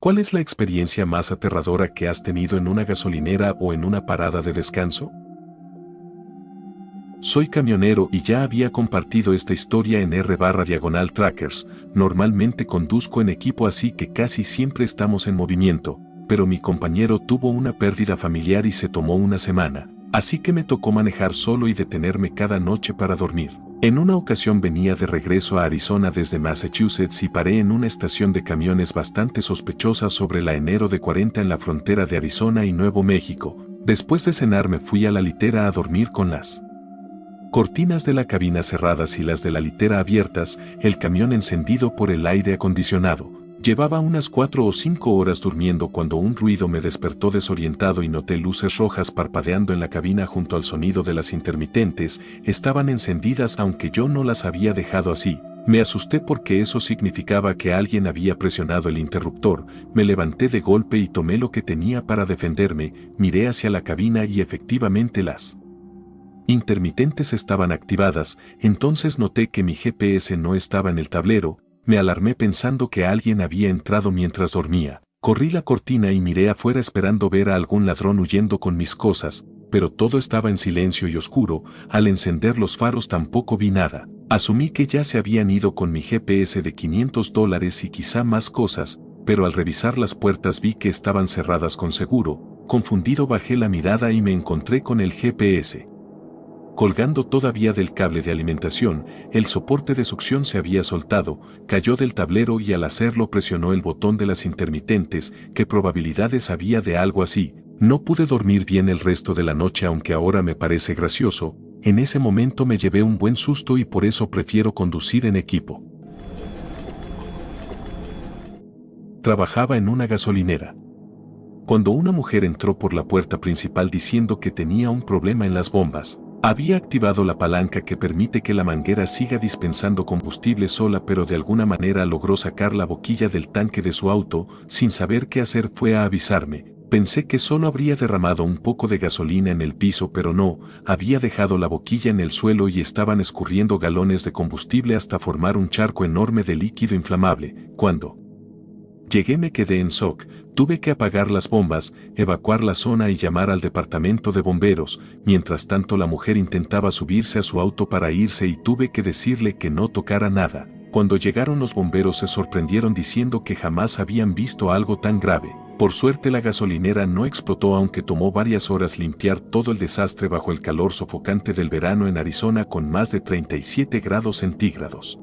¿Cuál es la experiencia más aterradora que has tenido en una gasolinera o en una parada de descanso? Soy camionero y ya había compartido esta historia en r/Trackers. Normalmente conduzco en equipo, así que casi siempre estamos en movimiento, pero mi compañero tuvo una pérdida familiar y se tomó una semana, así que me tocó manejar solo y detenerme cada noche para dormir. En una ocasión venía de regreso a Arizona desde Massachusetts y paré en una estación de camiones bastante sospechosa sobre la enero de 40 en la frontera de Arizona y Nuevo México. Después de cenar me fui a la litera a dormir con las cortinas de la cabina cerradas y las de la litera abiertas, el camión encendido por el aire acondicionado. Llevaba unas 4 o 5 horas durmiendo cuando un ruido me despertó desorientado y noté luces rojas parpadeando en la cabina junto al sonido de las intermitentes. Estaban encendidas aunque yo no las había dejado así. Me asusté porque eso significaba que alguien había presionado el interruptor. Me levanté de golpe y tomé lo que tenía para defenderme. Miré hacia la cabina y efectivamente las intermitentes estaban activadas. Entonces noté que mi GPS no estaba en el tablero. Me alarmé pensando que alguien había entrado mientras dormía. Corrí la cortina y miré afuera esperando ver a algún ladrón huyendo con mis cosas, pero todo estaba en silencio y oscuro. Al encender los faros tampoco vi nada. Asumí que ya se habían ido con mi GPS de $500 y quizá más cosas, pero al revisar las puertas vi que estaban cerradas con seguro. Confundido bajé la mirada y me encontré con el GPS colgando todavía del cable de alimentación. El soporte de succión se había soltado, cayó del tablero y al hacerlo presionó el botón de las intermitentes. ¿Qué probabilidades había de algo así? No pude dormir bien el resto de la noche, aunque ahora me parece gracioso. En ese momento me llevé un buen susto y por eso prefiero conducir en equipo. Trabajaba en una gasolinera cuando una mujer entró por la puerta principal diciendo que tenía un problema en las bombas. Había activado la palanca que permite que la manguera siga dispensando combustible sola, pero de alguna manera logró sacar la boquilla del tanque de su auto. Sin saber qué hacer fue a avisarme. Pensé que solo habría derramado un poco de gasolina en el piso, pero no, había dejado la boquilla en el suelo y estaban escurriendo galones de combustible hasta formar un charco enorme de líquido inflamable. Cuando llegué me quedé en shock. Tuve que apagar las bombas, evacuar la zona y llamar al departamento de bomberos. Mientras tanto la mujer intentaba subirse a su auto para irse y tuve que decirle que no tocara nada. Cuando llegaron los bomberos se sorprendieron diciendo que jamás habían visto algo tan grave. Por suerte la gasolinera no explotó, aunque tomó varias horas limpiar todo el desastre bajo el calor sofocante del verano en Arizona con más de 37 grados centígrados.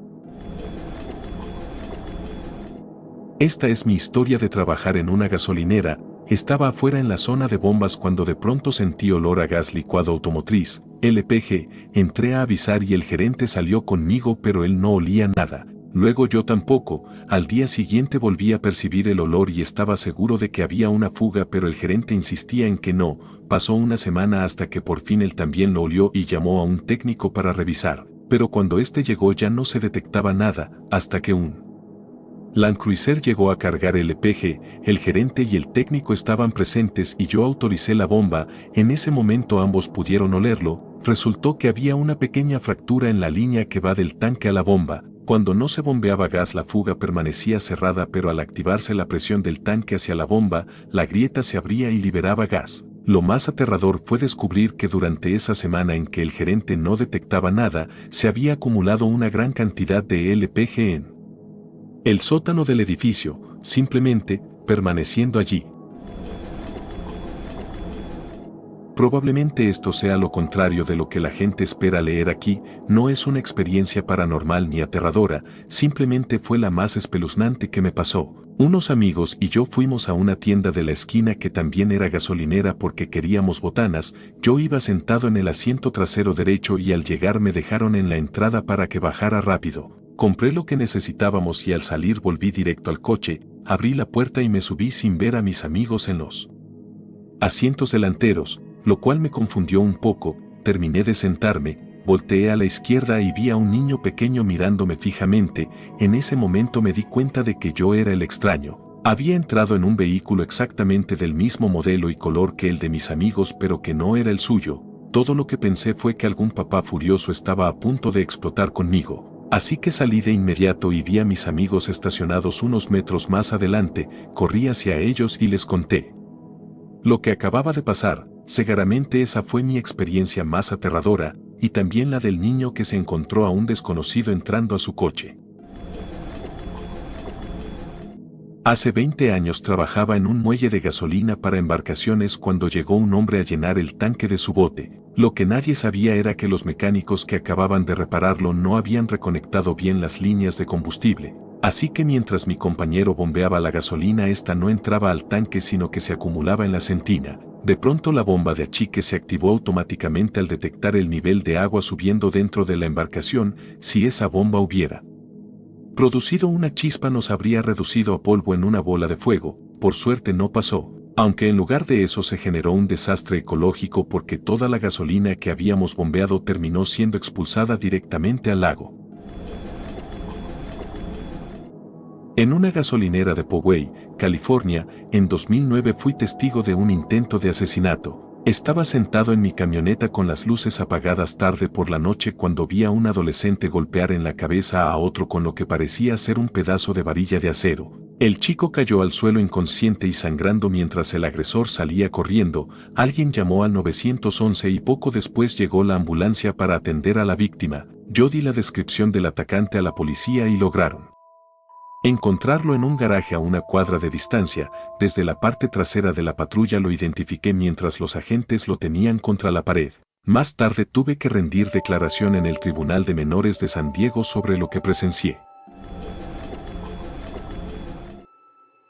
Esta es mi historia de trabajar en una gasolinera. Estaba afuera en la zona de bombas cuando de pronto sentí olor a gas licuado automotriz, LPG. Entré a avisar y el gerente salió conmigo, pero él no olía nada. Luego yo tampoco. Al día siguiente volví a percibir el olor y estaba seguro de que había una fuga, pero el gerente insistía en que no. Pasó una semana hasta que por fin él también lo olió y llamó a un técnico para revisar. Pero cuando este llegó ya no se detectaba nada, hasta que un Land Cruiser llegó a cargar el LPG. El gerente y el técnico estaban presentes y yo autoricé la bomba. En ese momento ambos pudieron olerlo. Resultó que había una pequeña fractura en la línea que va del tanque a la bomba. Cuando no se bombeaba gas, la fuga permanecía cerrada, pero al activarse la presión del tanque hacia la bomba, la grieta se abría y liberaba gas. Lo más aterrador fue descubrir que durante esa semana en que el gerente no detectaba nada, se había acumulado una gran cantidad de LPG en el sótano del edificio, simplemente permaneciendo allí. Probablemente esto sea lo contrario de lo que la gente espera leer aquí. No es una experiencia paranormal ni aterradora, simplemente fue la más espeluznante que me pasó. Unos amigos y yo fuimos a una tienda de la esquina que también era gasolinera porque queríamos botanas. Yo iba sentado en el asiento trasero derecho y al llegar me dejaron en la entrada para que bajara rápido. Compré lo que necesitábamos y al salir volví directo al coche, abrí la puerta y me subí sin ver a mis amigos en los asientos delanteros, lo cual me confundió un poco. Terminé de sentarme, volteé a la izquierda y vi a un niño pequeño mirándome fijamente. En ese momento me di cuenta de que yo era el extraño. Había entrado en un vehículo exactamente del mismo modelo y color que el de mis amigos, pero que no era el suyo. Todo lo que pensé fue que algún papá furioso estaba a punto de explotar conmigo. Así que salí de inmediato y vi a mis amigos estacionados unos metros más adelante, corrí hacia ellos y les conté lo que acababa de pasar. Seguramente esa fue mi experiencia más aterradora, y también la del niño que se encontró a un desconocido entrando a su coche. Hace 20 años trabajaba en un muelle de gasolina para embarcaciones cuando llegó un hombre a llenar el tanque de su bote. Lo que nadie sabía era que los mecánicos que acababan de repararlo no habían reconectado bien las líneas de combustible. Así que mientras mi compañero bombeaba la gasolina, esta no entraba al tanque sino que se acumulaba en la sentina. De pronto la bomba de achique se activó automáticamente al detectar el nivel de agua subiendo dentro de la embarcación. Si esa bomba hubiera producido una chispa nos habría reducido a polvo en una bola de fuego. Por suerte no pasó, aunque en lugar de eso se generó un desastre ecológico porque toda la gasolina que habíamos bombeado terminó siendo expulsada directamente al lago. En una gasolinera de Poway, California, en 2009 fui testigo de un intento de asesinato. Estaba sentado en mi camioneta con las luces apagadas tarde por la noche cuando vi a un adolescente golpear en la cabeza a otro con lo que parecía ser un pedazo de varilla de acero. El chico cayó al suelo inconsciente y sangrando mientras el agresor salía corriendo. Alguien llamó al 911 y poco después llegó la ambulancia para atender a la víctima. Yo di la descripción del atacante a la policía y lograron encontrarlo en un garaje a una cuadra de distancia. Desde la parte trasera de la patrulla lo identifiqué mientras los agentes lo tenían contra la pared. Más tarde tuve que rendir declaración en el Tribunal de Menores de San Diego sobre lo que presencié.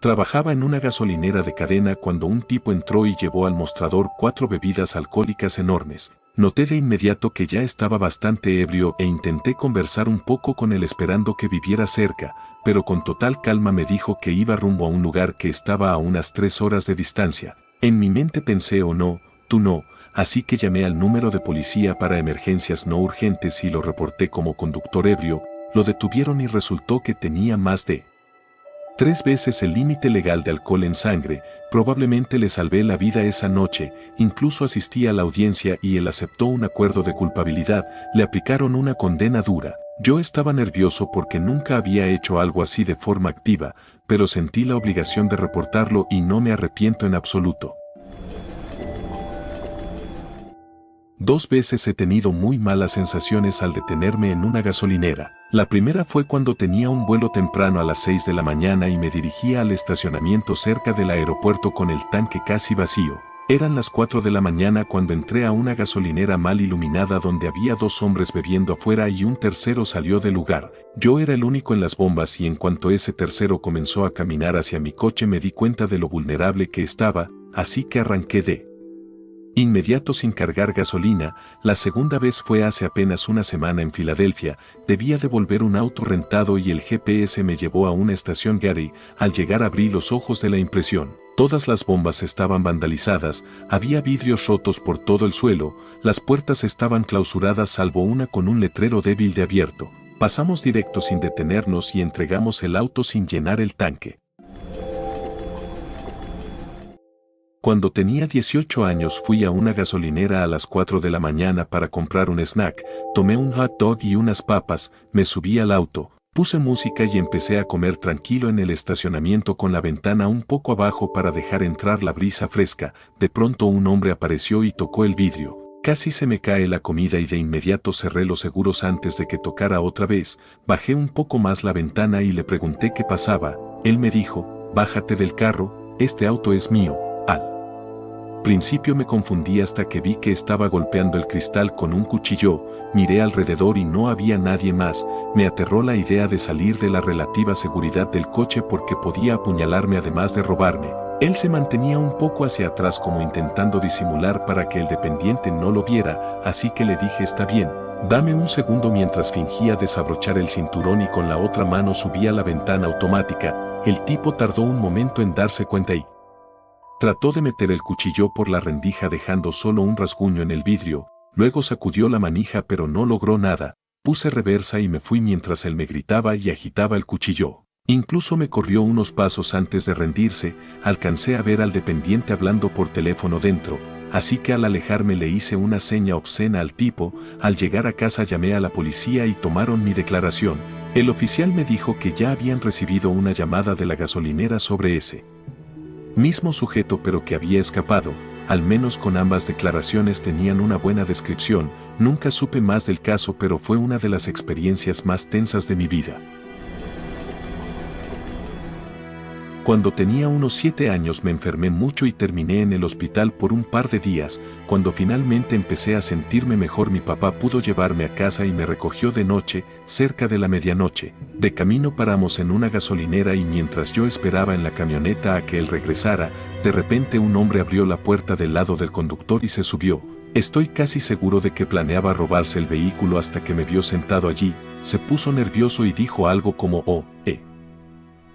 Trabajaba en una gasolinera de cadena cuando un tipo entró y llevó al mostrador 4 bebidas alcohólicas enormes. Noté de inmediato que ya estaba bastante ebrio e intenté conversar un poco con él esperando que viviera cerca, pero con total calma me dijo que iba rumbo a un lugar que estaba a unas 3 horas de distancia. En mi mente pensé, oh no, tú no, así que llamé al número de policía para emergencias no urgentes y lo reporté como conductor ebrio. Lo detuvieron y resultó que tenía más de 3 veces el límite legal de alcohol en sangre. Probablemente le salvé la vida esa noche, incluso asistí a la audiencia y él aceptó un acuerdo de culpabilidad. Le aplicaron una condena dura. Yo estaba nervioso porque nunca había hecho algo así de forma activa, pero sentí la obligación de reportarlo y no me arrepiento en absoluto. 2 veces he tenido muy malas sensaciones al detenerme en una gasolinera. La primera fue cuando tenía un vuelo temprano a las 6 de la mañana y me dirigía al estacionamiento cerca del aeropuerto con el tanque casi vacío. Eran las 4 de la mañana cuando entré a una gasolinera mal iluminada donde había 2 hombres bebiendo afuera y un tercero salió del lugar. Yo era el único en las bombas y en cuanto ese tercero comenzó a caminar hacia mi coche me di cuenta de lo vulnerable que estaba, así que arranqué de inmediato sin cargar gasolina. La segunda vez fue hace apenas una semana en Filadelfia. Debía devolver un auto rentado y el GPS me llevó a una estación Gary. Al llegar abrí los ojos de la impresión. Todas las bombas estaban vandalizadas, había vidrios rotos por todo el suelo, las puertas estaban clausuradas salvo una con un letrero débil de abierto. Pasamos directo sin detenernos y entregamos el auto sin llenar el tanque. Cuando tenía 18 años fui a una gasolinera a las 4 de la mañana para comprar un snack, tomé un hot dog y unas papas, me subí al auto, puse música y empecé a comer tranquilo en el estacionamiento con la ventana un poco abajo para dejar entrar la brisa fresca. De pronto un hombre apareció y tocó el vidrio. Casi se me cae la comida y de inmediato cerré los seguros antes de que tocara otra vez. Bajé un poco más la ventana y le pregunté qué pasaba. Él me dijo, bájate del carro, este auto es mío. Al principio me confundí hasta que vi que estaba golpeando el cristal con un cuchillo. Miré alrededor y no había nadie más. Me aterró la idea de salir de la relativa seguridad del coche porque podía apuñalarme además de robarme. Él se mantenía un poco hacia atrás como intentando disimular para que el dependiente no lo viera, así que le dije está bien, dame un segundo mientras fingía desabrochar el cinturón y con la otra mano subía la ventana automática. El tipo tardó un momento en darse cuenta y trató de meter el cuchillo por la rendija dejando solo un rasguño en el vidrio, luego sacudió la manija pero no logró nada. Puse reversa y me fui mientras él me gritaba y agitaba el cuchillo. Incluso me corrió unos pasos antes de rendirse. Alcancé a ver al dependiente hablando por teléfono dentro. así que al alejarme le hice una seña obscena al tipo. Al llegar a casa llamé a la policía y tomaron mi declaración. El oficial me dijo que ya habían recibido una llamada de la gasolinera sobre ese mismo sujeto, pero que había escapado. Al menos con ambas declaraciones tenían una buena descripción. Nunca supe más del caso, pero fue una de las experiencias más tensas de mi vida. Cuando tenía unos 7 años me enfermé mucho y terminé en el hospital por un par de días. Cuando finalmente empecé a sentirme mejor, mi papá pudo llevarme a casa y me recogió de noche, cerca de la medianoche. De camino paramos en una gasolinera y mientras yo esperaba en la camioneta a que él regresara, de repente un hombre abrió la puerta del lado del conductor y se subió. Estoy casi seguro de que planeaba robarse el vehículo hasta que me vio sentado allí. Se puso nervioso y dijo algo como "oh,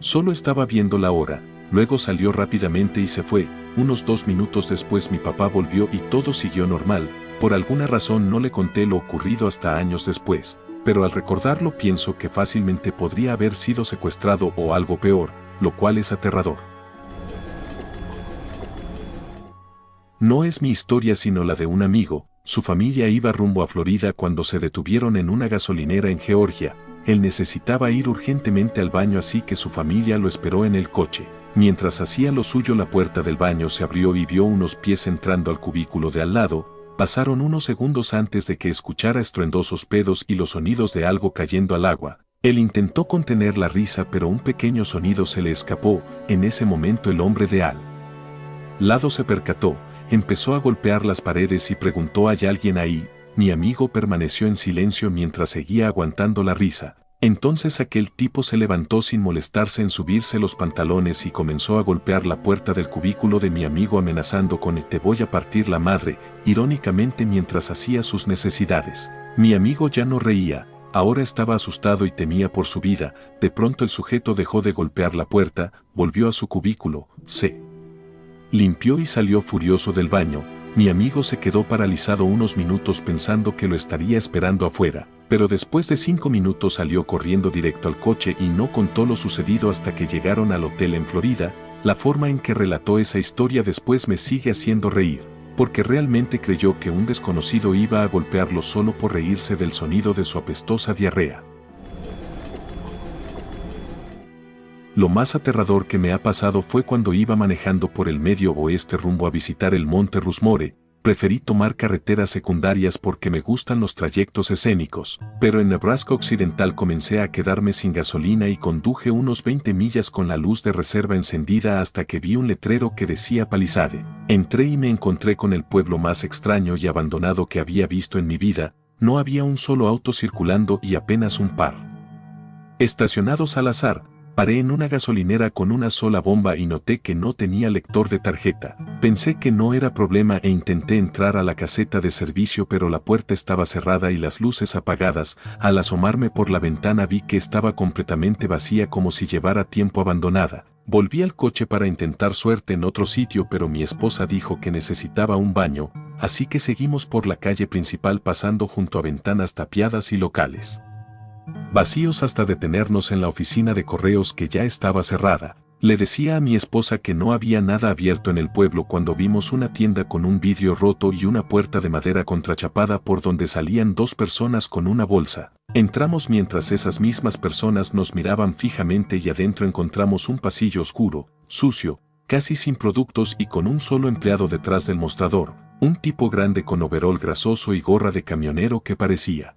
Solo estaba viendo la hora". Luego salió rápidamente y se fue. Unos 2 minutos después mi papá volvió y todo siguió normal. Por alguna razón no le conté lo ocurrido hasta años después, pero al recordarlo pienso que fácilmente podría haber sido secuestrado o algo peor, lo cual es aterrador. No es mi historia sino la de un amigo. Su familia iba rumbo a Florida cuando se detuvieron en una gasolinera en Georgia. Él necesitaba ir urgentemente al baño, así que su familia lo esperó en el coche. Mientras hacía lo suyo, la puerta del baño se abrió y vio unos pies entrando al cubículo de al lado. Pasaron unos segundos antes de que escuchara estruendosos pedos y los sonidos de algo cayendo al agua. Él intentó contener la risa, pero un pequeño sonido se le escapó. En ese momento el hombre de al lado se percató, empezó a golpear las paredes y preguntó: ¿hay alguien ahí? Mi amigo permaneció en silencio mientras seguía aguantando la risa. Entonces aquel tipo se levantó sin molestarse en subirse los pantalones y comenzó a golpear la puerta del cubículo de mi amigo amenazando con "te voy a partir la madre", irónicamente mientras hacía sus necesidades. Mi amigo ya no reía, ahora estaba asustado y temía por su vida. De pronto el sujeto dejó de golpear la puerta, volvió a su cubículo, se limpió y salió furioso del baño. Mi amigo se quedó paralizado unos minutos pensando que lo estaría esperando afuera, pero después de 5 minutos salió corriendo directo al coche y no contó lo sucedido hasta que llegaron al hotel en Florida. La forma en que relató esa historia después me sigue haciendo reír, porque realmente creyó que un desconocido iba a golpearlo solo por reírse del sonido de su apestosa diarrea. Lo más aterrador que me ha pasado fue cuando iba manejando por el medio oeste rumbo a visitar el Monte Rushmore. Preferí tomar carreteras secundarias porque me gustan los trayectos escénicos, pero en Nebraska Occidental comencé a quedarme sin gasolina y conduje unos 20 millas con la luz de reserva encendida hasta que vi un letrero que decía Palisade. Entré y me encontré con el pueblo más extraño y abandonado que había visto en mi vida. No había un solo auto circulando y apenas un par estacionados al azar. Paré en una gasolinera con una sola bomba y noté que no tenía lector de tarjeta. Pensé que no era problema e intenté entrar a la caseta de servicio, pero la puerta estaba cerrada y las luces apagadas. Al asomarme por la ventana vi que estaba completamente vacía, como si llevara tiempo abandonada. Volví al coche para intentar suerte en otro sitio, pero mi esposa dijo que necesitaba un baño, así que seguimos por la calle principal pasando junto a ventanas tapiadas y locales vacíos hasta detenernos en la oficina de correos que ya estaba cerrada. Le decía a mi esposa que no había nada abierto en el pueblo cuando vimos una tienda con un vidrio roto y una puerta de madera contrachapada por donde salían 2 personas con una bolsa. Entramos mientras esas mismas personas nos miraban fijamente y adentro encontramos un pasillo oscuro, sucio, casi sin productos y con un solo empleado detrás del mostrador, un tipo grande con overol grasoso y gorra de camionero que parecía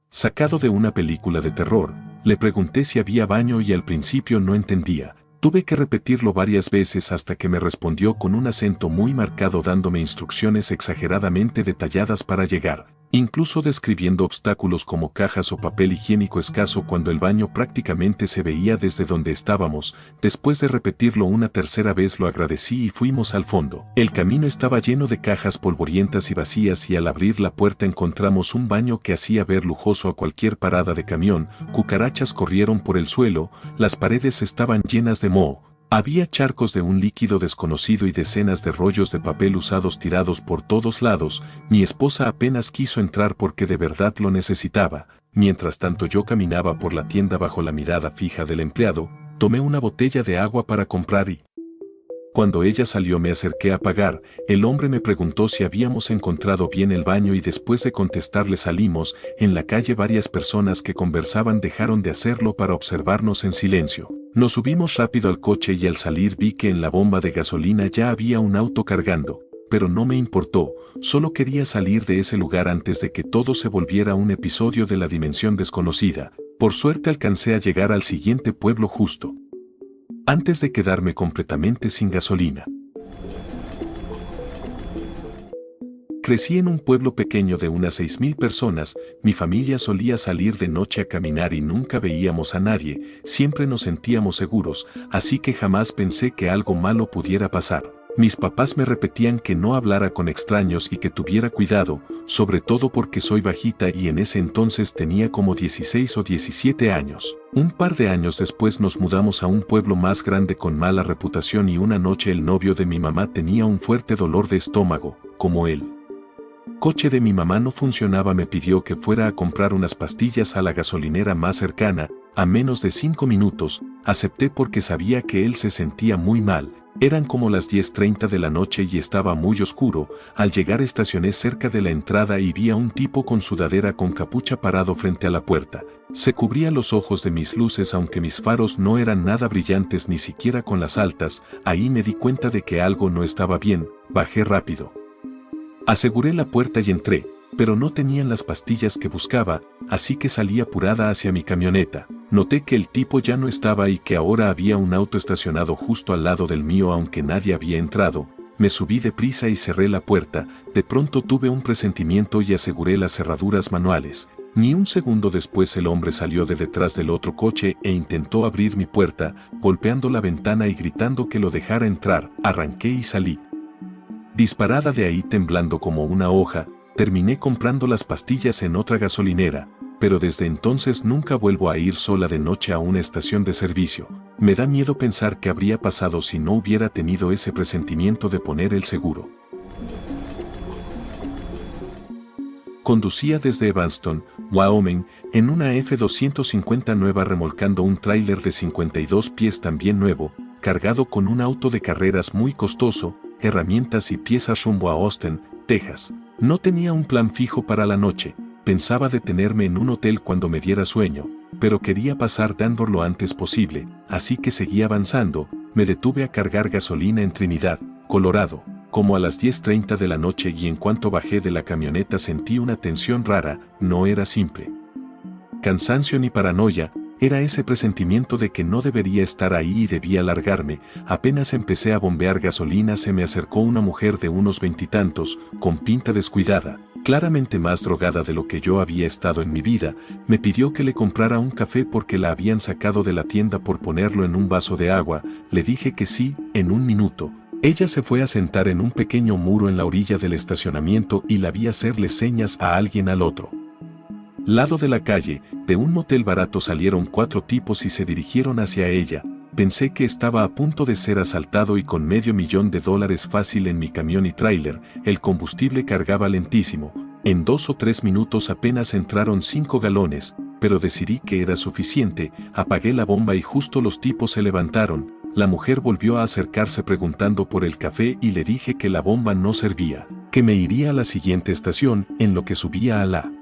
sacado de una película de terror. Le pregunté si había baño y al principio no entendía. Tuve que repetirlo varias veces hasta que me respondió con un acento muy marcado, dándome instrucciones exageradamente detalladas para llegar, incluso describiendo obstáculos como cajas o papel higiénico escaso cuando el baño prácticamente se veía desde donde estábamos. Después de repetirlo una tercera vez lo agradecí y fuimos al fondo. El camino estaba lleno de cajas polvorientas y vacías y al abrir la puerta encontramos un baño que hacía ver lujoso a cualquier parada de camión. Cucarachas corrieron por el suelo, las paredes estaban llenas de moho. Había charcos de un líquido desconocido y decenas de rollos de papel usados tirados por todos lados. Mi esposa apenas quiso entrar porque de verdad lo necesitaba. Mientras tanto yo caminaba por la tienda bajo la mirada fija del empleado. Tomé una botella de agua para comprar y Cuando ella salió me acerqué a pagar, el hombre me preguntó si habíamos encontrado bien el baño y después de contestarle salimos. En la calle varias personas que conversaban dejaron de hacerlo para observarnos en silencio. Nos subimos rápido al coche y al salir vi que en la bomba de gasolina ya había un auto cargando, pero no me importó, solo quería salir de ese lugar antes de que todo se volviera un episodio de la dimensión desconocida. Por suerte alcancé a llegar al siguiente pueblo justo antes de quedarme completamente sin gasolina. Crecí en un pueblo pequeño de unas 6.000 personas, mi familia solía salir de noche a caminar y nunca veíamos a nadie, siempre nos sentíamos seguros, así que jamás pensé que algo malo pudiera pasar. Mis papás me repetían que no hablara con extraños y que tuviera cuidado, sobre todo porque soy bajita y en ese entonces tenía como 16 o 17 años. Un par de años después nos mudamos a un pueblo más grande con mala reputación y una noche el novio de mi mamá tenía un fuerte dolor de estómago, como él. Coche de mi mamá no funcionaba, me pidió que fuera a comprar unas pastillas a la gasolinera más cercana, a menos de 5 minutos, acepté porque sabía que él se sentía muy mal. Eran como las 10:30 de la noche y estaba muy oscuro. Al llegar estacioné cerca de la entrada y vi a un tipo con sudadera con capucha parado frente a la puerta. Se cubría los ojos de mis luces aunque mis faros no eran nada brillantes ni siquiera con las altas. Ahí me di cuenta de que algo no estaba bien, bajé rápido. Aseguré la puerta y entré, pero no tenían las pastillas que buscaba, así que salí apurada hacia mi camioneta. Noté que el tipo ya no estaba y que ahora había un auto estacionado justo al lado del mío aunque nadie había entrado. Me subí deprisa y cerré la puerta, de pronto tuve un presentimiento y aseguré las cerraduras manuales. Ni un segundo después el hombre salió de detrás del otro coche e intentó abrir mi puerta, golpeando la ventana y gritando que lo dejara entrar. Arranqué y salí. Disparada de ahí temblando como una hoja, terminé comprando las pastillas en otra gasolinera, pero desde entonces nunca vuelvo a ir sola de noche a una estación de servicio. Me da miedo pensar qué habría pasado si no hubiera tenido ese presentimiento de poner el seguro. Conducía desde Evanston, Wyoming, en una F-250 nueva remolcando un tráiler de 52 pies también nuevo, cargado con un auto de carreras muy costoso, herramientas y piezas rumbo a Austin, Texas. No tenía un plan fijo para la noche, pensaba detenerme en un hotel cuando me diera sueño, pero quería pasar Denver lo antes posible, así que seguí avanzando. Me detuve a cargar gasolina en Trinidad, Colorado, como a las 10:30 de la noche y en cuanto bajé de la camioneta sentí una tensión rara, no era simple cansancio ni paranoia, era ese presentimiento de que no debería estar ahí y debía largarme. Apenas empecé a bombear gasolina se me acercó una mujer de unos 20 y tantos, con pinta descuidada, claramente más drogada de lo que yo había estado en mi vida. Me pidió que le comprara un café porque la habían sacado de la tienda por ponerlo en un vaso de agua. Le dije que sí, en un minuto. Ella se fue a sentar en un pequeño muro en la orilla del estacionamiento y la vi hacerle señas a alguien al otro lado de la calle. De un motel barato salieron 4 tipos y se dirigieron hacia ella. Pensé que estaba a punto de ser asaltado y con $500,000 fácil en mi camión y tráiler. El combustible cargaba lentísimo. En 2 o 3 minutos apenas entraron 5 galones, pero decidí que era suficiente. Apagué la bomba y justo los tipos se levantaron. La mujer volvió a acercarse preguntando por el café y le dije que la bomba no servía, que me iría a la siguiente estación, en lo que subía a la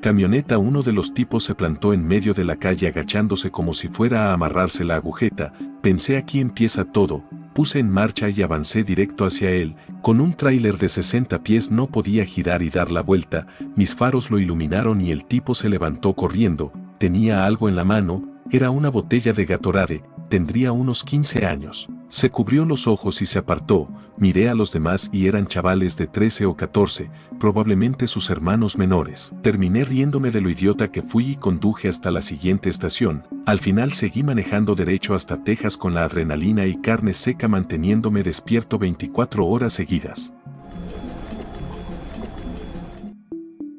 camioneta. Uno de los tipos se plantó en medio de la calle agachándose como si fuera a amarrarse la agujeta. Pensé, aquí empieza todo. Puse en marcha y avancé directo hacia él. Con un tráiler de 60 pies no podía girar y dar la vuelta. Mis faros lo iluminaron y el tipo se levantó corriendo. Tenía algo en la mano, era una botella de Gatorade. Tendría unos 15 años. Se cubrió los ojos y se apartó. Miré a los demás y eran chavales de 13 o 14, probablemente sus hermanos menores. Terminé riéndome de lo idiota que fui y conduje hasta la siguiente estación. Al final seguí manejando derecho hasta Texas con la adrenalina y carne seca manteniéndome despierto 24 horas seguidas.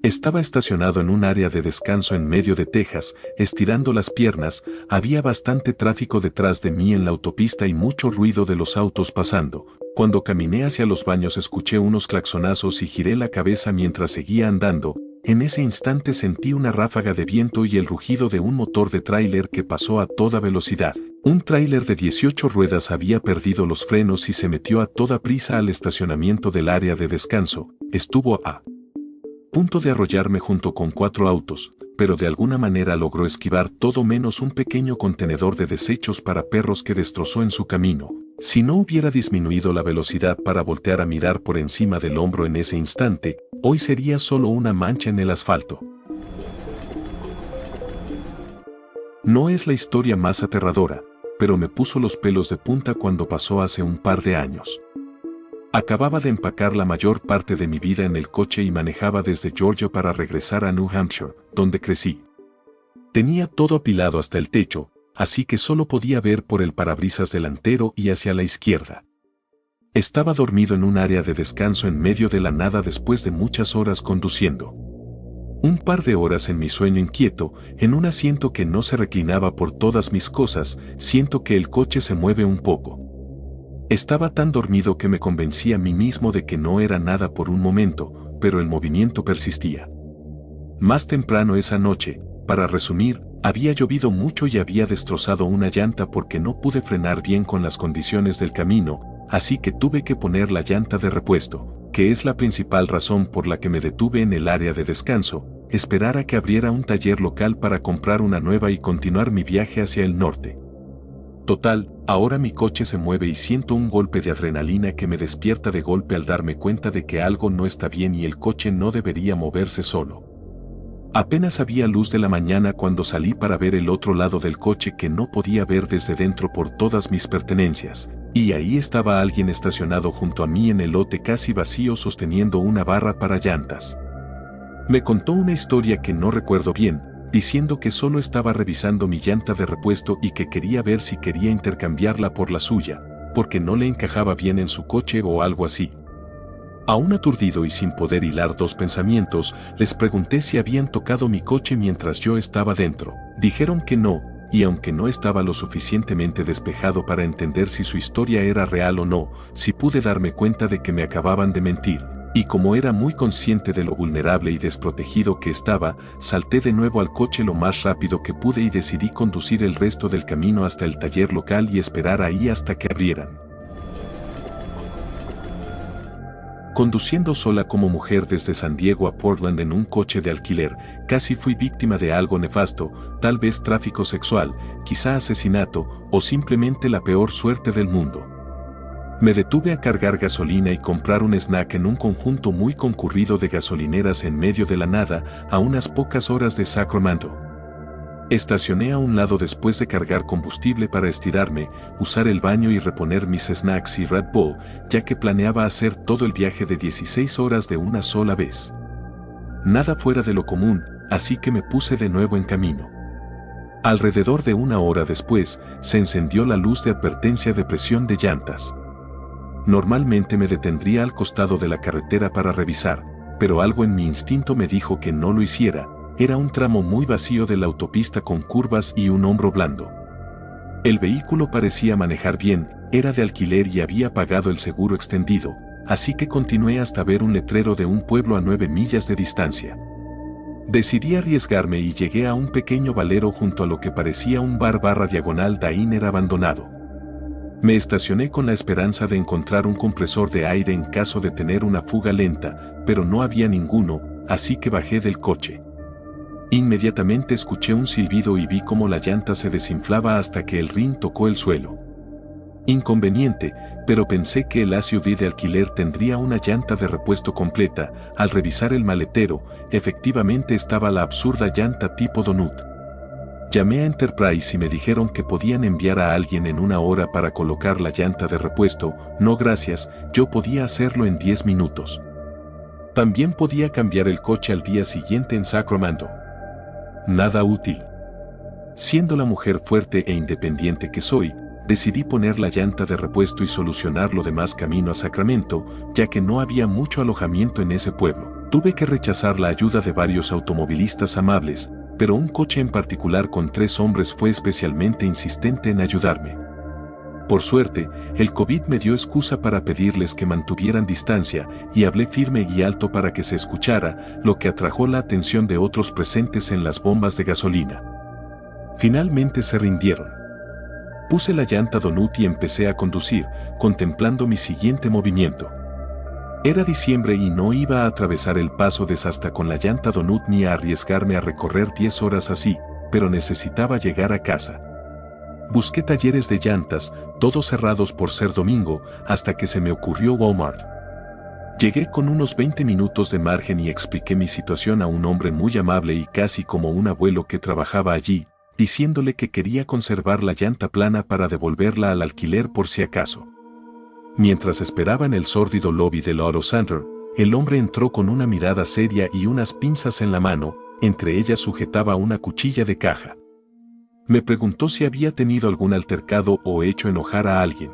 Estaba estacionado en un área de descanso en medio de Texas, estirando las piernas. Había bastante tráfico detrás de mí en la autopista y mucho ruido de los autos pasando. Cuando caminé hacia los baños escuché unos claxonazos y giré la cabeza mientras seguía andando. En ese instante sentí una ráfaga de viento y el rugido de un motor de tráiler que pasó a toda velocidad. Un tráiler de 18 ruedas había perdido los frenos y se metió a toda prisa al estacionamiento del área de descanso. Estuvo a punto de arrollarme junto con 4 autos, pero de alguna manera logró esquivar todo menos un pequeño contenedor de desechos para perros que destrozó en su camino. Si no hubiera disminuido la velocidad para voltear a mirar por encima del hombro en ese instante, hoy sería solo una mancha en el asfalto. No es la historia más aterradora, pero me puso los pelos de punta cuando pasó hace un par de años. Acababa de empacar la mayor parte de mi vida en el coche y manejaba desde Georgia para regresar a New Hampshire, donde crecí. Tenía todo apilado hasta el techo, así que solo podía ver por el parabrisas delantero y hacia la izquierda. Estaba dormido en un área de descanso en medio de la nada después de muchas horas conduciendo. Un par de horas en mi sueño inquieto, en un asiento que no se reclinaba por todas mis cosas, siento que el coche se mueve un poco. Estaba tan dormido que me convencí a mí mismo de que no era nada por un momento, pero el movimiento persistía. Más temprano esa noche, para resumir, había llovido mucho y había destrozado una llanta porque no pude frenar bien con las condiciones del camino, así que tuve que poner la llanta de repuesto, que es la principal razón por la que me detuve en el área de descanso, esperar a que abriera un taller local para comprar una nueva y continuar mi viaje hacia el norte. Total, ahora mi coche se mueve y siento un golpe de adrenalina que me despierta de golpe al darme cuenta de que algo no está bien y el coche no debería moverse solo. Apenas había luz de la mañana cuando salí para ver el otro lado del coche que no podía ver desde dentro por todas mis pertenencias, y ahí estaba alguien estacionado junto a mí en el lote casi vacío sosteniendo una barra para llantas. Me contó una historia que no recuerdo bien, diciendo que solo estaba revisando mi llanta de repuesto y que quería ver si quería intercambiarla por la suya, porque no le encajaba bien en su coche o algo así. Aún aturdido y sin poder hilar dos pensamientos, les pregunté si habían tocado mi coche mientras yo estaba dentro. Dijeron que no, y aunque no estaba lo suficientemente despejado para entender si su historia era real o no, sí pude darme cuenta de que me acababan de mentir. Y como era muy consciente de lo vulnerable y desprotegido que estaba, salté de nuevo al coche lo más rápido que pude y decidí conducir el resto del camino hasta el taller local y esperar ahí hasta que abrieran. Conduciendo sola como mujer desde San Diego a Portland en un coche de alquiler, casi fui víctima de algo nefasto, tal vez tráfico sexual, quizá asesinato, o simplemente la peor suerte del mundo. Me detuve a cargar gasolina y comprar un snack en un conjunto muy concurrido de gasolineras en medio de la nada, a unas pocas horas de Sacramento. Estacioné a un lado después de cargar combustible para estirarme, usar el baño y reponer mis snacks y Red Bull, ya que planeaba hacer todo el viaje de 16 horas de una sola vez. Nada fuera de lo común, así que me puse de nuevo en camino. Alrededor de una hora después, se encendió la luz de advertencia de presión de llantas. Normalmente me detendría al costado de la carretera para revisar, pero algo en mi instinto me dijo que no lo hiciera. Era un tramo muy vacío de la autopista con curvas y un hombro blando. El vehículo parecía manejar bien, era de alquiler y había pagado el seguro extendido, así que continué hasta ver un letrero de un pueblo a 9 millas de distancia. Decidí arriesgarme y llegué a un pequeño valero junto a lo que parecía un bar/diagonal diner abandonado. Me estacioné con la esperanza de encontrar un compresor de aire en caso de tener una fuga lenta, pero no había ninguno, así que bajé del coche. Inmediatamente escuché un silbido y vi cómo la llanta se desinflaba hasta que el rin tocó el suelo. Inconveniente, pero pensé que el SUV de alquiler tendría una llanta de repuesto completa. Al revisar el maletero, efectivamente estaba la absurda llanta tipo donut. Llamé a Enterprise y me dijeron que podían enviar a alguien en una hora para colocar la llanta de repuesto. No gracias, yo podía hacerlo en 10 minutos. También podía cambiar el coche al día siguiente en Sacramento. Nada útil. Siendo la mujer fuerte e independiente que soy, decidí poner la llanta de repuesto y solucionar lo demás camino a Sacramento, ya que no había mucho alojamiento en ese pueblo. Tuve que rechazar la ayuda de varios automovilistas amables, pero un coche en particular con 3 hombres fue especialmente insistente en ayudarme. Por suerte, el COVID me dio excusa para pedirles que mantuvieran distancia y hablé firme y alto para que se escuchara, lo que atrajo la atención de otros presentes en las bombas de gasolina. Finalmente se rindieron. Puse la llanta donut y empecé a conducir, contemplando mi siguiente movimiento. Era diciembre y no iba a atravesar el paso de Shasta con la llanta donut ni a arriesgarme a recorrer 10 horas así, pero necesitaba llegar a casa. Busqué talleres de llantas, todos cerrados por ser domingo, hasta que se me ocurrió Walmart. Llegué con unos 20 minutos de margen y expliqué mi situación a un hombre muy amable y casi como un abuelo que trabajaba allí, diciéndole que quería conservar la llanta plana para devolverla al alquiler por si acaso. Mientras esperaba en el sórdido lobby del Auto Center, el hombre entró con una mirada seria y unas pinzas en la mano, entre ellas sujetaba una cuchilla de caja. Me preguntó si había tenido algún altercado o hecho enojar a alguien.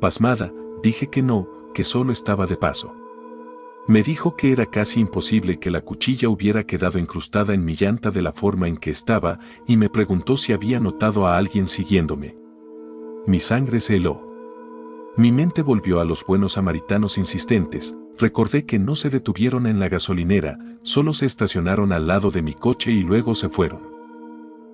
Pasmada, dije que no, que solo estaba de paso. Me dijo que era casi imposible que la cuchilla hubiera quedado incrustada en mi llanta de la forma en que estaba y me preguntó si había notado a alguien siguiéndome. Mi sangre se heló. Mi mente volvió a los buenos samaritanos insistentes, recordé que no se detuvieron en la gasolinera, solo se estacionaron al lado de mi coche y luego se fueron.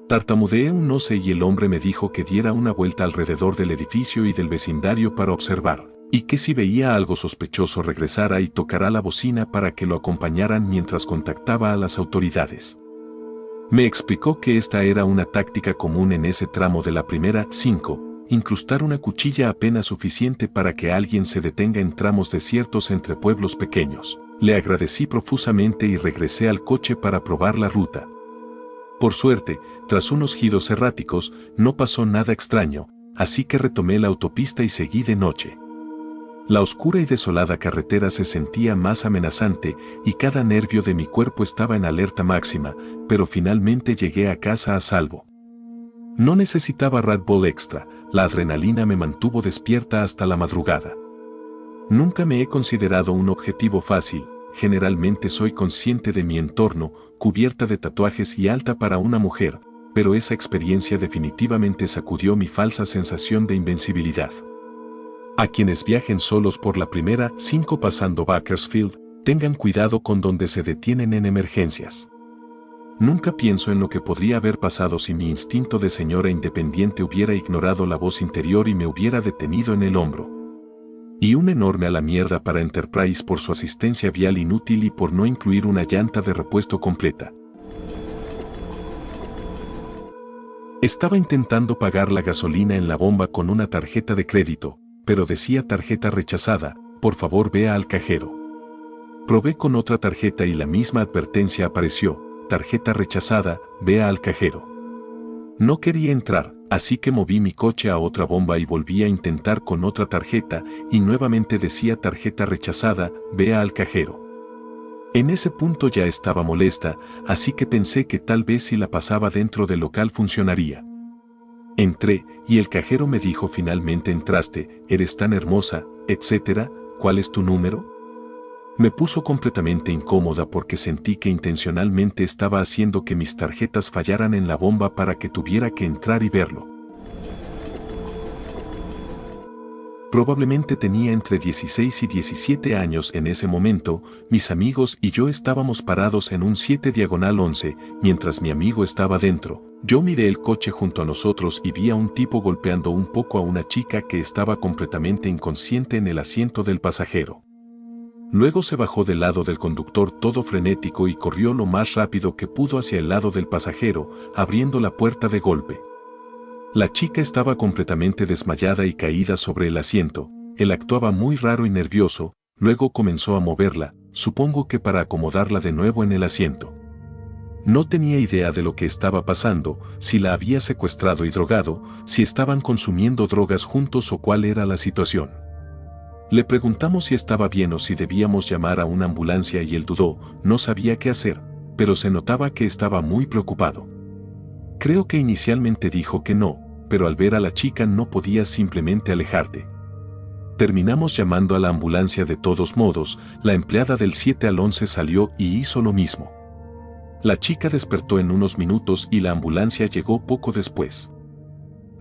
Tartamudeé un no sé y el hombre me dijo que diera una vuelta alrededor del edificio y del vecindario para observar, y que si veía algo sospechoso regresara y tocara la bocina para que lo acompañaran mientras contactaba a las autoridades. Me explicó que esta era una táctica común en ese tramo de la primera 5. Incrustar una cuchilla apenas suficiente para que alguien se detenga en tramos desiertos entre pueblos pequeños. Le agradecí profusamente y regresé al coche para probar la ruta. Por suerte, tras unos giros erráticos, no pasó nada extraño, así que retomé la autopista y seguí de noche. La oscura y desolada carretera se sentía más amenazante y cada nervio de mi cuerpo estaba en alerta máxima, pero finalmente llegué a casa a salvo. No necesitaba Red Bull extra, la adrenalina me mantuvo despierta hasta la madrugada. Nunca me he considerado un objetivo fácil, generalmente soy consciente de mi entorno, cubierta de tatuajes y alta para una mujer, pero esa experiencia definitivamente sacudió mi falsa sensación de invencibilidad. A quienes viajen solos por la primera 5 pasando Bakersfield, tengan cuidado con donde se detienen en emergencias. Nunca pienso en lo que podría haber pasado si mi instinto de señora independiente hubiera ignorado la voz interior y me hubiera detenido en el hombro. Y un enorme a la mierda para Enterprise por su asistencia vial inútil y por no incluir una llanta de repuesto completa. Estaba intentando pagar la gasolina en la bomba con una tarjeta de crédito, pero decía tarjeta rechazada, por favor vea al cajero. Probé con otra tarjeta y la misma advertencia apareció, tarjeta rechazada, vea al cajero. No quería entrar, así que moví mi coche a otra bomba y volví a intentar con otra tarjeta y nuevamente decía tarjeta rechazada, vea al cajero. En ese punto ya estaba molesta, así que pensé que tal vez si la pasaba dentro del local funcionaría. Entré, y el cajero me dijo finalmente entraste, eres tan hermosa, etc., ¿cuál es tu número? Me puso completamente incómoda porque sentí que intencionalmente estaba haciendo que mis tarjetas fallaran en la bomba para que tuviera que entrar y verlo. Probablemente tenía entre 16 y 17 años en ese momento, mis amigos y yo estábamos parados en un 7/11, mientras mi amigo estaba dentro. Yo miré el coche junto a nosotros y vi a un tipo golpeando un poco a una chica que estaba completamente inconsciente en el asiento del pasajero. Luego se bajó del lado del conductor todo frenético y corrió lo más rápido que pudo hacia el lado del pasajero, abriendo la puerta de golpe. La chica estaba completamente desmayada y caída sobre el asiento, él actuaba muy raro y nervioso, luego comenzó a moverla, supongo que para acomodarla de nuevo en el asiento. No tenía idea de lo que estaba pasando, si la había secuestrado y drogado, si estaban consumiendo drogas juntos o cuál era la situación. Le preguntamos si estaba bien o si debíamos llamar a una ambulancia y él dudó, no sabía qué hacer, pero se notaba que estaba muy preocupado. Creo que inicialmente dijo que no, pero al ver a la chica no podías simplemente alejarte. Terminamos llamando a la ambulancia de todos modos, la empleada del 711 salió y hizo lo mismo. La chica despertó en unos minutos y la ambulancia llegó poco después.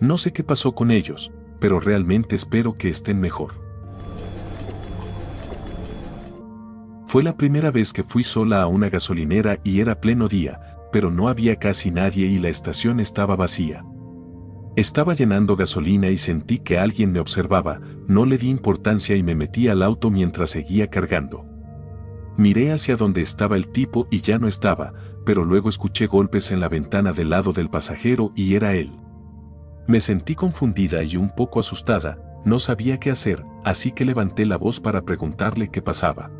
No sé qué pasó con ellos, pero realmente espero que estén mejor. Fue la primera vez que fui sola a una gasolinera y era pleno día, pero no había casi nadie y la estación estaba vacía. Estaba llenando gasolina y sentí que alguien me observaba, no le di importancia y me metí al auto mientras seguía cargando. Miré hacia donde estaba el tipo y ya no estaba, pero luego escuché golpes en la ventana del lado del pasajero y era él. Me sentí confundida y un poco asustada, no sabía qué hacer, así que levanté la voz para preguntarle qué pasaba.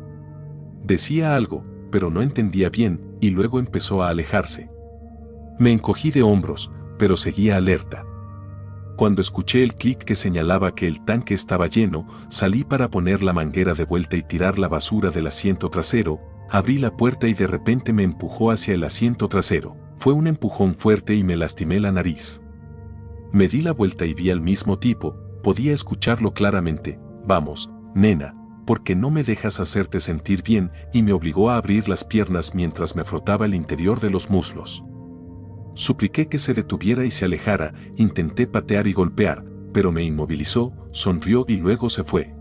Decía algo, pero no entendía bien, y luego empezó a alejarse. Me encogí de hombros, pero seguía alerta. Cuando escuché el clic que señalaba que el tanque estaba lleno, salí para poner la manguera de vuelta y tirar la basura del asiento trasero, abrí la puerta y de repente me empujó hacia el asiento trasero. Fue un empujón fuerte y me lastimé la nariz. Me di la vuelta y vi al mismo tipo, podía escucharlo claramente. Vamos, nena, ¿por qué no me dejas hacerte sentir bien? Y me obligó a abrir las piernas mientras me frotaba el interior de los muslos. Supliqué que se detuviera y se alejara, intenté patear y golpear, pero me inmovilizó, sonrió y luego se fue.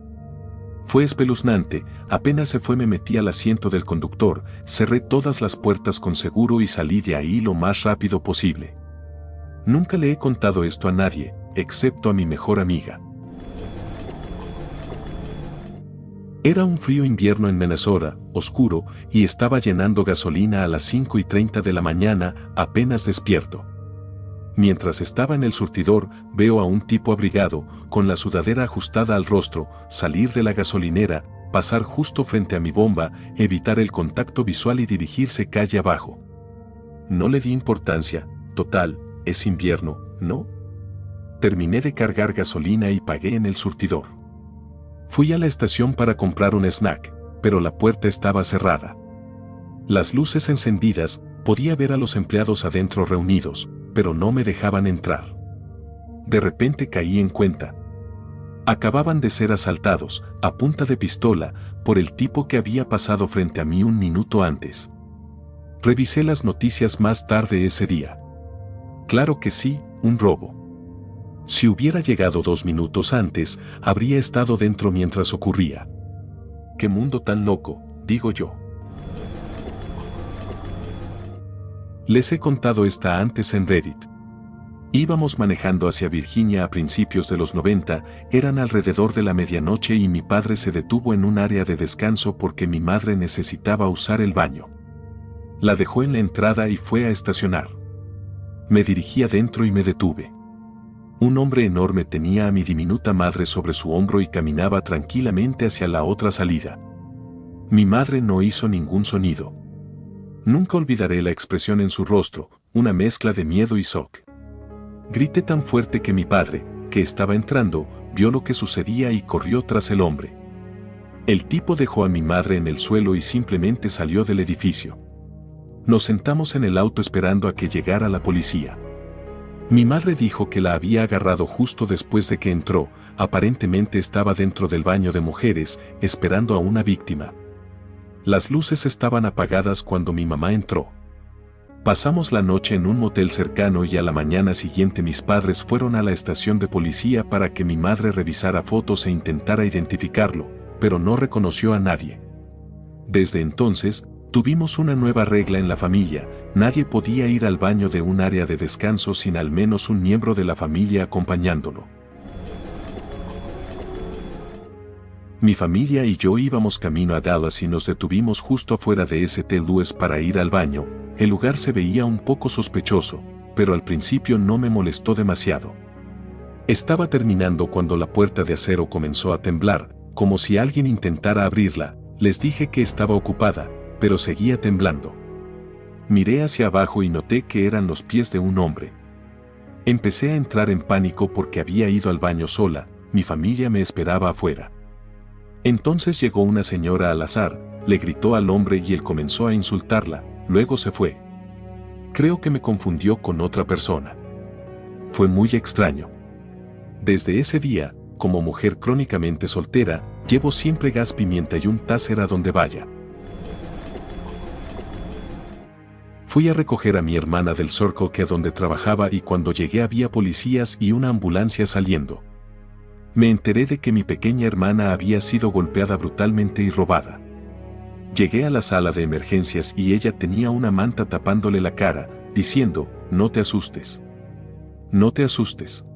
Fue espeluznante, apenas se fue me metí al asiento del conductor, cerré todas las puertas con seguro y salí de ahí lo más rápido posible. Nunca le he contado esto a nadie, excepto a mi mejor amiga. Era un frío invierno en Minnesota, oscuro, y estaba llenando gasolina a las 5:30 de la mañana, apenas despierto. Mientras estaba en el surtidor, veo a un tipo abrigado, con la sudadera ajustada al rostro, salir de la gasolinera, pasar justo frente a mi bomba, evitar el contacto visual y dirigirse calle abajo. No le di importancia, total, es invierno, ¿no? Terminé de cargar gasolina y pagué en el surtidor. Fui a la estación para comprar un snack, pero la puerta estaba cerrada. Las luces encendidas, podía ver a los empleados adentro reunidos, pero no me dejaban entrar. De repente caí en cuenta. Acababan de ser asaltados, a punta de pistola, por el tipo que había pasado frente a mí un minuto antes. Revisé las noticias más tarde ese día. Claro que sí, un robo. Si hubiera llegado 2 minutos antes, habría estado dentro mientras ocurría. ¡Qué mundo tan loco!, digo yo. Les he contado esta antes en Reddit. Íbamos manejando hacia Virginia a principios de los 90, eran alrededor de la medianoche y mi padre se detuvo en un área de descanso porque mi madre necesitaba usar el baño. La dejó en la entrada y fue a estacionar. Me dirigí adentro y me detuve. Un hombre enorme tenía a mi diminuta madre sobre su hombro y caminaba tranquilamente hacia la otra salida. Mi madre no hizo ningún sonido. Nunca olvidaré la expresión en su rostro, una mezcla de miedo y shock. Grité tan fuerte que mi padre, que estaba entrando, vio lo que sucedía y corrió tras el hombre. El tipo dejó a mi madre en el suelo y simplemente salió del edificio. Nos sentamos en el auto esperando a que llegara la policía. Mi madre dijo que la había agarrado justo después de que entró, aparentemente estaba dentro del baño de mujeres, esperando a una víctima. Las luces estaban apagadas cuando mi mamá entró. Pasamos la noche en un motel cercano y a la mañana siguiente mis padres fueron a la estación de policía para que mi madre revisara fotos e intentara identificarlo, pero no reconoció a nadie. Desde entonces, tuvimos una nueva regla en la familia: nadie podía ir al baño de un área de descanso sin al menos un miembro de la familia acompañándolo. Mi familia y yo íbamos camino a Dallas y nos detuvimos justo afuera de St. Louis para ir al baño. El lugar se veía un poco sospechoso, pero al principio no me molestó demasiado. Estaba terminando cuando la puerta de acero comenzó a temblar, como si alguien intentara abrirla. Les dije que estaba ocupada, pero seguía temblando. Miré hacia abajo y noté que eran los pies de un hombre. Empecé a entrar en pánico porque había ido al baño sola, mi familia me esperaba afuera. Entonces llegó una señora al azar, le gritó al hombre y él comenzó a insultarla, luego se fue. Creo que me confundió con otra persona. Fue muy extraño. Desde ese día, como mujer crónicamente soltera, llevo siempre gas pimienta y un taser a donde vaya. Fui a recoger a mi hermana del Circle K donde trabajaba y cuando llegué había policías y una ambulancia saliendo. Me enteré de que mi pequeña hermana había sido golpeada brutalmente y robada. Llegué a la sala de emergencias y ella tenía una manta tapándole la cara, diciendo: no te asustes. No te asustes.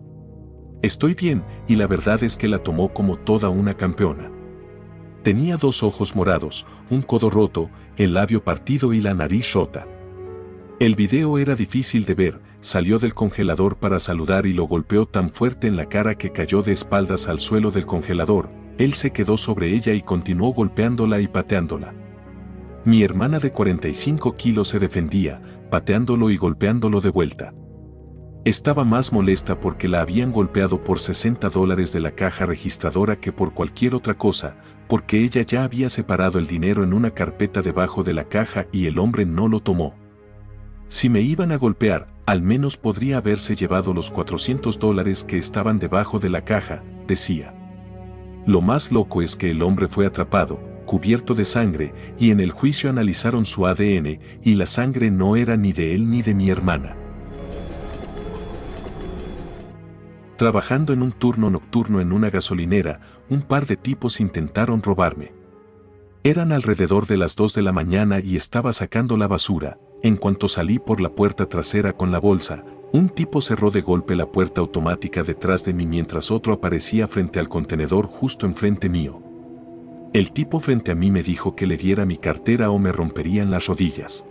Estoy bien, y la verdad es que la tomó como toda una campeona. Tenía 2 ojos morados, un codo roto, el labio partido y la nariz rota. El video era difícil de ver, salió del congelador para saludar y lo golpeó tan fuerte en la cara que cayó de espaldas al suelo del congelador. Él se quedó sobre ella y continuó golpeándola y pateándola. Mi hermana de 45 kilos se defendía, pateándolo y golpeándolo de vuelta. Estaba más molesta porque la habían golpeado por $60 de la caja registradora que por cualquier otra cosa, porque ella ya había separado el dinero en una carpeta debajo de la caja y el hombre no lo tomó. Si me iban a golpear, al menos podría haberse llevado los $400 que estaban debajo de la caja, decía. Lo más loco es que el hombre fue atrapado, cubierto de sangre, y en el juicio analizaron su ADN, y la sangre no era ni de él ni de mi hermana. Trabajando en un turno nocturno en una gasolinera, un par de tipos intentaron robarme. Eran alrededor de las 2 de la mañana y estaba sacando la basura. En cuanto salí por la puerta trasera con la bolsa, un tipo cerró de golpe la puerta automática detrás de mí mientras otro aparecía frente al contenedor justo enfrente mío. El tipo frente a mí me dijo que le diera mi cartera o me romperían las rodillas.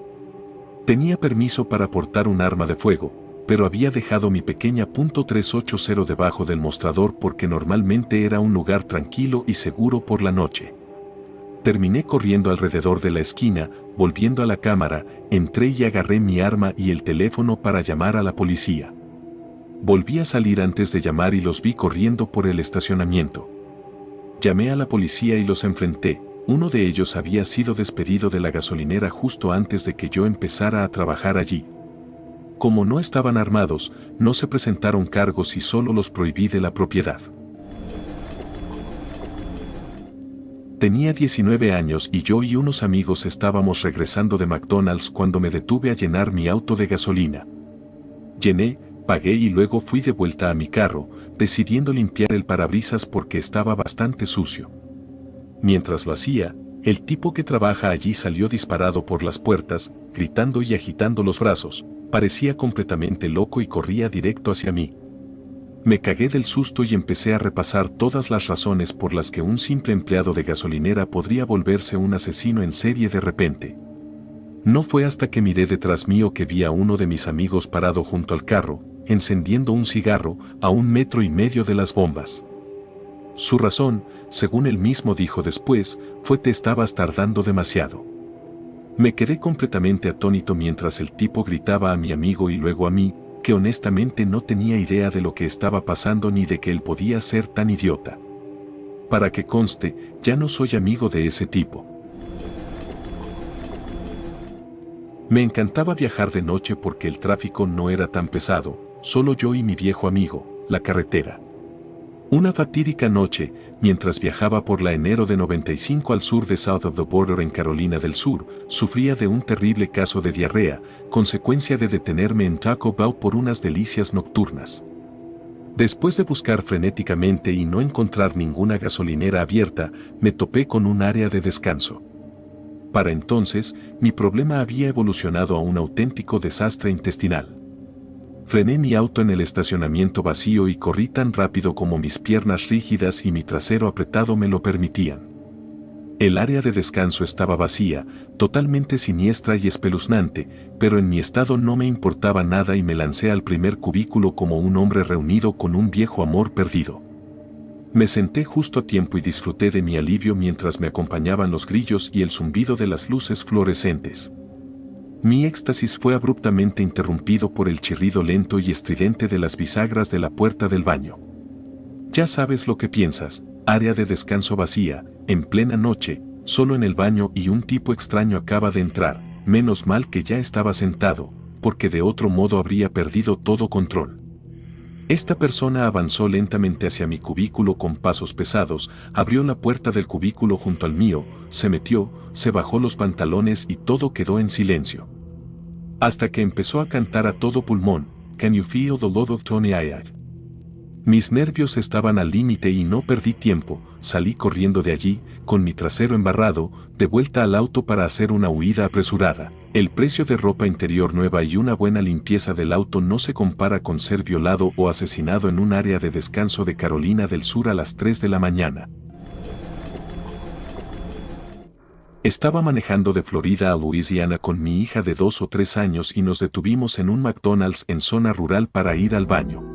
Tenía permiso para portar un arma de fuego, pero había dejado mi pequeña .380 debajo del mostrador porque normalmente era un lugar tranquilo y seguro por la noche. Terminé corriendo alrededor de la esquina, volviendo a la cámara, entré y agarré mi arma y el teléfono para llamar a la policía. Volví a salir antes de llamar y los vi corriendo por el estacionamiento. Llamé a la policía y los enfrenté. Uno de ellos había sido despedido de la gasolinera justo antes de que yo empezara a trabajar allí. Como no estaban armados, no se presentaron cargos y solo los prohibí de la propiedad. Tenía 19 años y yo y unos amigos estábamos regresando de McDonald's cuando me detuve a llenar mi auto de gasolina. Llené, pagué y luego fui de vuelta a mi carro, decidiendo limpiar el parabrisas porque estaba bastante sucio. Mientras lo hacía, el tipo que trabaja allí salió disparado por las puertas, gritando y agitando los brazos. Parecía completamente loco y corría directo hacia mí. Me cagué del susto y empecé a repasar todas las razones por las que un simple empleado de gasolinera podría volverse un asesino en serie de repente. No fue hasta que miré detrás mío que vi a uno de mis amigos parado junto al carro, encendiendo un cigarro, a 1,5 metros de las bombas. Su razón, según él mismo dijo después, fue: te estabas tardando demasiado. Me quedé completamente atónito mientras el tipo gritaba a mi amigo y luego a mí, que honestamente no tenía idea de lo que estaba pasando ni de que él podía ser tan idiota. Para que conste, ya no soy amigo de ese tipo. Me encantaba viajar de noche porque el tráfico no era tan pesado, solo yo y mi viejo amigo, la carretera. Una fatídica noche, mientras viajaba por la enero de 95 al sur de South of the Border en Carolina del Sur, sufría de un terrible caso de diarrea, consecuencia de detenerme en Taco Bell por unas delicias nocturnas. Después de buscar frenéticamente y no encontrar ninguna gasolinera abierta, me topé con un área de descanso. Para entonces, mi problema había evolucionado a un auténtico desastre intestinal. Frené mi auto en el estacionamiento vacío y corrí tan rápido como mis piernas rígidas y mi trasero apretado me lo permitían. El área de descanso estaba vacía, totalmente siniestra y espeluznante, pero en mi estado no me importaba nada y me lancé al primer cubículo como un hombre reunido con un viejo amor perdido. Me senté justo a tiempo y disfruté de mi alivio mientras me acompañaban los grillos y el zumbido de las luces fluorescentes. Mi éxtasis fue abruptamente interrumpido por el chirrido lento y estridente de las bisagras de la puerta del baño. Ya sabes lo que piensas: área de descanso vacía, en plena noche, solo en el baño y un tipo extraño acaba de entrar. Menos mal que ya estaba sentado, porque de otro modo habría perdido todo control. Esta persona avanzó lentamente hacia mi cubículo con pasos pesados, abrió la puerta del cubículo junto al mío, se metió, se bajó los pantalones y todo quedó en silencio. Hasta que empezó a cantar a todo pulmón: Can you feel the love of Tony Iad? Mis nervios estaban al límite y no perdí tiempo, salí corriendo de allí, con mi trasero embarrado, de vuelta al auto para hacer una huida apresurada. El precio de ropa interior nueva y una buena limpieza del auto no se compara con ser violado o asesinado en un área de descanso de Carolina del Sur a las 3 de la mañana. Estaba manejando de Florida a Louisiana con mi hija de 2 o 3 años y nos detuvimos en un McDonald's en zona rural para ir al baño.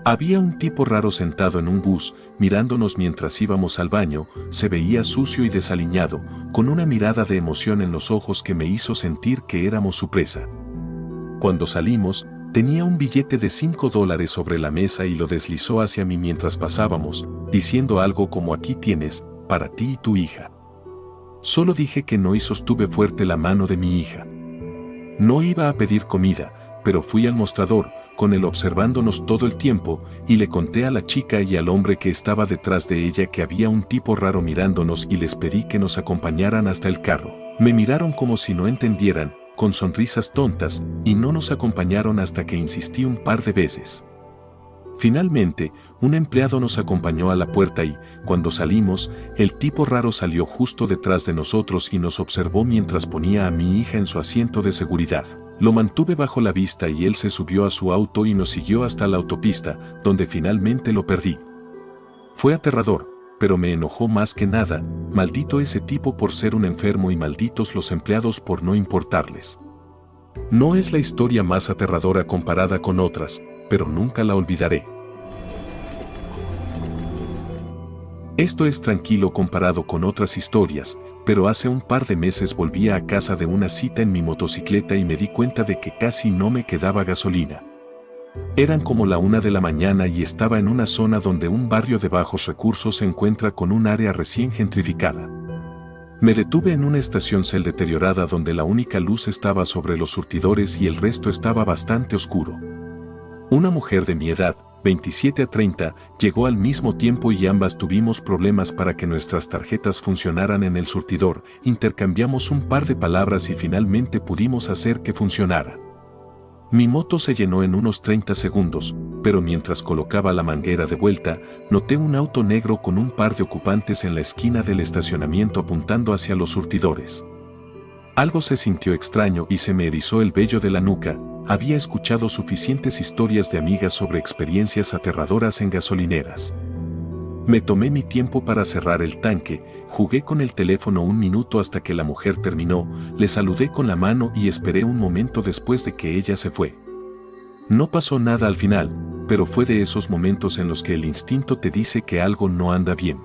Había un tipo raro sentado en un bus, mirándonos mientras íbamos al baño, se veía sucio y desaliñado, con una mirada de emoción en los ojos que me hizo sentir que éramos su presa. Cuando salimos, tenía un billete de $5 sobre la mesa y lo deslizó hacia mí mientras pasábamos, diciendo algo como aquí tienes, para ti y tu hija. Solo dije que no y sostuve fuerte la mano de mi hija. No iba a pedir comida, pero fui al mostrador, con él observándonos todo el tiempo, y le conté a la chica y al hombre que estaba detrás de ella que había un tipo raro mirándonos y les pedí que nos acompañaran hasta el carro. Me miraron como si no entendieran, con sonrisas tontas, y no nos acompañaron hasta que insistí un par de veces. Finalmente, un empleado nos acompañó a la puerta y, cuando salimos, el tipo raro salió justo detrás de nosotros y nos observó mientras ponía a mi hija en su asiento de seguridad. Lo mantuve bajo la vista y él se subió a su auto y nos siguió hasta la autopista, donde finalmente lo perdí. Fue aterrador, pero me enojó más que nada, maldito ese tipo por ser un enfermo y malditos los empleados por no importarles. No es la historia más aterradora comparada con otras, pero nunca la olvidaré. Esto es tranquilo comparado con otras historias, pero hace un par de meses volvía a casa de una cita en mi motocicleta y me di cuenta de que casi no me quedaba gasolina. Eran como la 1 de la mañana y estaba en una zona donde un barrio de bajos recursos se encuentra con un área recién gentrificada. Me detuve en una estación Shell deteriorada donde la única luz estaba sobre los surtidores y el resto estaba bastante oscuro. Una mujer de mi edad, 27 a 30, llegó al mismo tiempo y ambas tuvimos problemas para que nuestras tarjetas funcionaran en el surtidor, intercambiamos un par de palabras y finalmente pudimos hacer que funcionara. Mi moto se llenó en unos 30 segundos, pero mientras colocaba la manguera de vuelta, noté un auto negro con un par de ocupantes en la esquina del estacionamiento apuntando hacia los surtidores. Algo se sintió extraño y se me erizó el vello de la nuca. Había escuchado suficientes historias de amigas sobre experiencias aterradoras en gasolineras. Me tomé mi tiempo para cerrar el tanque, jugué con el teléfono un minuto hasta que la mujer terminó, le saludé con la mano y esperé un momento después de que ella se fue. No pasó nada al final, pero fue de esos momentos en los que el instinto te dice que algo no anda bien.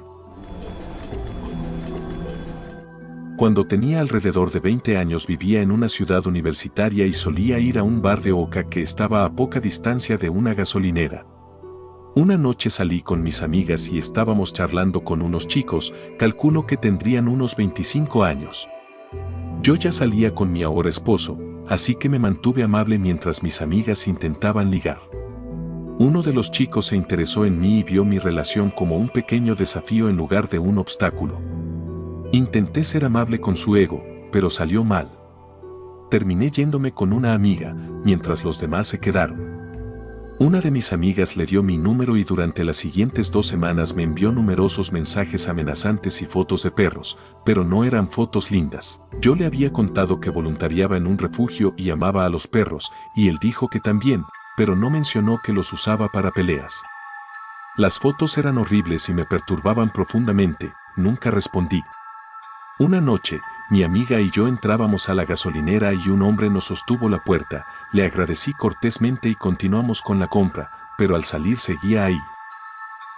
Cuando tenía alrededor de 20 años vivía en una ciudad universitaria y solía ir a un bar de Oca que estaba a poca distancia de una gasolinera. Una noche salí con mis amigas y estábamos charlando con unos chicos, calculo que tendrían unos 25 años. Yo ya salía con mi ahora esposo, así que me mantuve amable mientras mis amigas intentaban ligar. Uno de los chicos se interesó en mí y vio mi relación como un pequeño desafío en lugar de un obstáculo. Intenté ser amable con su ego, pero salió mal. Terminé yéndome con una amiga, mientras los demás se quedaron. Una de mis amigas le dio mi número y durante las siguientes 2 semanas me envió numerosos mensajes amenazantes y fotos de perros, pero no eran fotos lindas. Yo le había contado que voluntariaba en un refugio y amaba a los perros, y él dijo que también, pero no mencionó que los usaba para peleas. Las fotos eran horribles y me perturbaban profundamente, nunca respondí. Una noche, mi amiga y yo entrábamos a la gasolinera y un hombre nos sostuvo la puerta, le agradecí cortésmente y continuamos con la compra, pero al salir seguía ahí.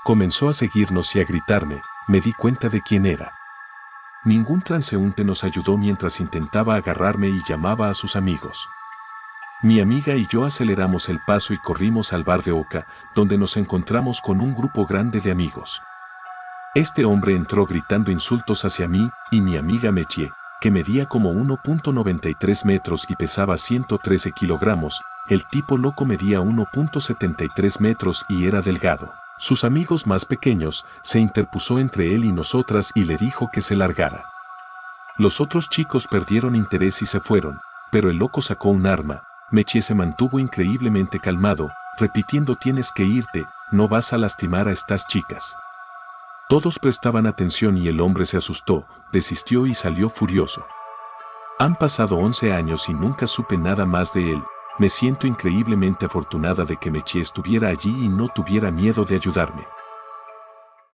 Comenzó a seguirnos y a gritarme, me di cuenta de quién era. Ningún transeúnte nos ayudó mientras intentaba agarrarme y llamaba a sus amigos. Mi amiga y yo aceleramos el paso y corrimos al bar de Oca, donde nos encontramos con un grupo grande de amigos. Este hombre entró gritando insultos hacia mí y mi amiga Mechie, que medía como 1.93 metros y pesaba 113 kilogramos, el tipo loco medía 1.73 metros y era delgado. Sus amigos más pequeños se interpuso entre él y nosotras y le dijo que se largara. Los otros chicos perdieron interés y se fueron, pero el loco sacó un arma. Mechie se mantuvo increíblemente calmado, repitiendo tienes que irte, no vas a lastimar a estas chicas. Todos prestaban atención y el hombre se asustó, desistió y salió furioso. Han pasado 11 años y nunca supe nada más de él. Me siento increíblemente afortunada de que Meche estuviera allí y no tuviera miedo de ayudarme.